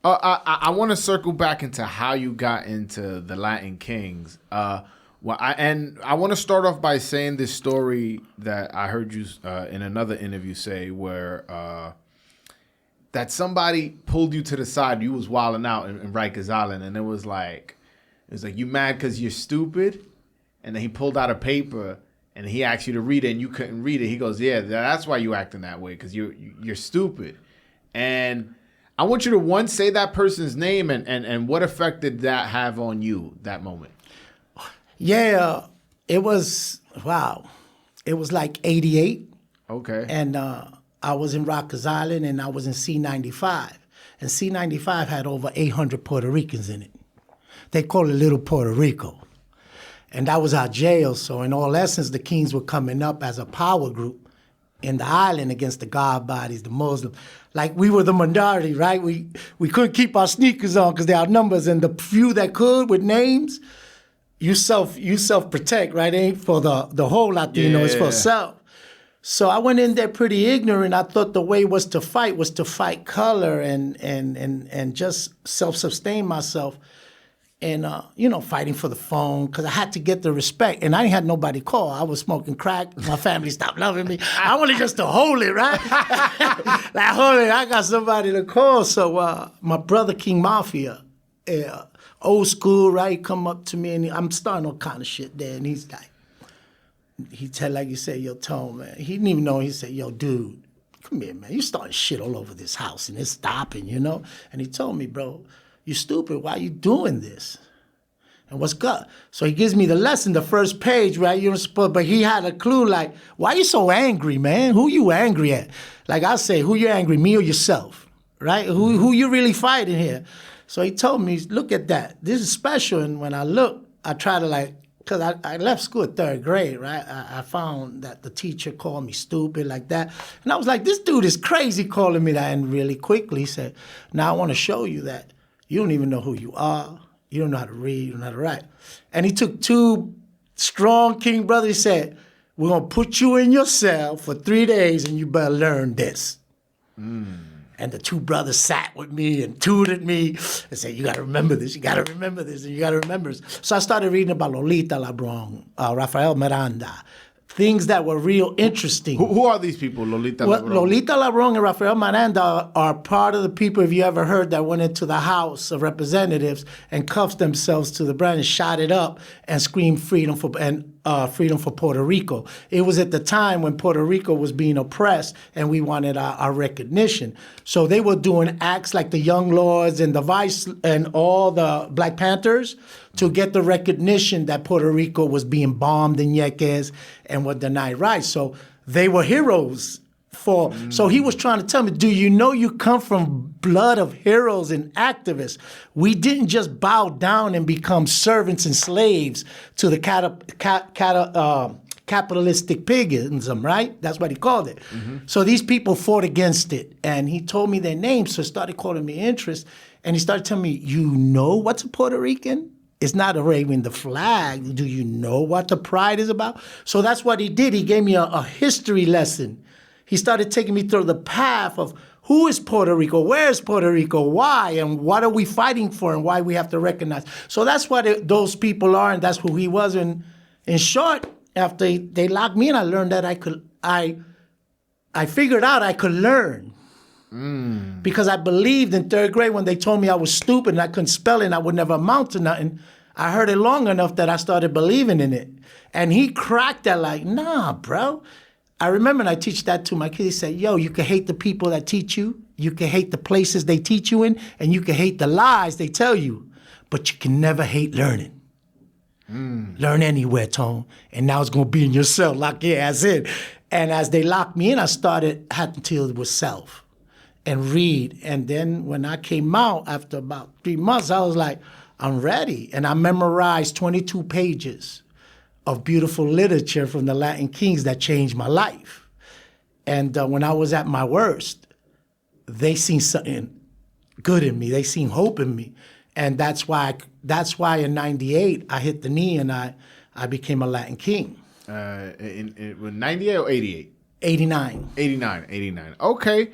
I want to circle back into how you got into the Latin Kings. I want to start off by saying this story that I heard you in another interview say, where that somebody pulled you to the side. You was wilding out in Rikers Island, and it was like you mad because you're stupid, and then he pulled out a paper and he asked you to read it, and you couldn't read it. He goes, "Yeah, that's why you acting that way, because you're stupid." And I want you to say that person's name and what effect did that have on you that moment? Yeah, it was, wow. It was like 88. Okay. And I was in Rikers Island and I was in C95. And C95 had over 800 Puerto Ricans in it. They call it Little Puerto Rico. And that was our jail. So in all essence, the Kings were coming up as a power group in the island against the God bodies, the Muslims. Like, we were the minority, right? We couldn't keep our sneakers on because they are numbers, and the few that could with names, you self-protect, right? It ain't for the whole Latino, it's for self. So I went in there pretty ignorant. I thought the way was to fight color and just self-sustain myself. And, fighting for the phone, because I had to get the respect. And I ain't had nobody call. I was smoking crack. My family stopped loving me. I wanted just to hold it, right? Like, hold it, I got somebody to call. So my brother, King Mafia, old school, right, come up to me, and I'm starting all kind of shit there. And he's like, like you said, yo, Tone, man. He didn't even know. He said, yo, dude, come here, man. You starting shit all over this house, and it's stopping, And he told me, bro, you stupid, why you doing this? And what's good? So he gives me the lesson, the first page, right? But he had a clue, like, why you so angry, man? Who you angry at? Like I say, who you angry, me or yourself, right? Who you really fighting here? So he told me, look at that. This is special. And when I look, I try to because I left school at third grade, right? I found that the teacher called me stupid like that. And I was like, this dude is crazy calling me that. And really quickly he said, now I want to show you that you don't even know who you are. You don't know how to read. You don't know how to write. And he took two strong King brothers. He said, we're going to put you in your cell for 3 days, and you better learn this. And the two brothers sat with me and tutored me and said, you got to remember this. You got to remember this. And you got to remember this. So I started reading about Lolita Lebron, Rafael Miranda, things that were real interesting. Who are these people, Lolita Lebron? Lolita Lebron and Rafael Miranda are part of the people, if you ever heard, that went into the House of Representatives and cuffed themselves to the ground and shot it up and screamed freedom for Puerto Rico. It was at the time when Puerto Rico was being oppressed and we wanted our recognition. So they were doing acts like the Young Lords and the Vice and all the Black Panthers to get the recognition that Puerto Rico was being bombed in Yekes and were denied rights. So they were heroes So he was trying to tell me, do you know you come from blood of heroes and activists? We didn't just bow down and become servants and slaves to the capitalistic pigism, right? That's what he called it. So these people fought against it. And he told me their names, so he started calling me interest. And he started telling me, you know what's a Puerto Rican? It's not a waving the flag. Do you know what the pride is about? So that's what he did. He gave me a history lesson. He started taking me through the path of who is Puerto Rico, where is Puerto Rico, why, and what are we fighting for, and why we have to recognize. So that's what those people are, and that's who he was. And in short, after they locked me in, I learned that I figured out I could learn. Because I believed in third grade when they told me I was stupid and I couldn't spell it and I would never amount to nothing. I heard it long enough that I started believing in it. And he cracked that like, nah, bro. I remember and I teach that to my kids. He said, yo, you can hate the people that teach you. You can hate the places they teach you in. And you can hate the lies they tell you. But you can never hate learning. Learn anywhere, Tone. And now it's going to be in yourself. Lock your ass in. And as they locked me in, I had to deal with self and read. And then when I came out after about 3 months, I was like, I'm ready. And I memorized 22 pages of beautiful literature from the Latin Kings that changed my life. And when I was at my worst, they seen something good in me. They seen hope in me. And that's why in 98, I hit the knee and I became a Latin King. In 98 or 88? 89. 89. Okay.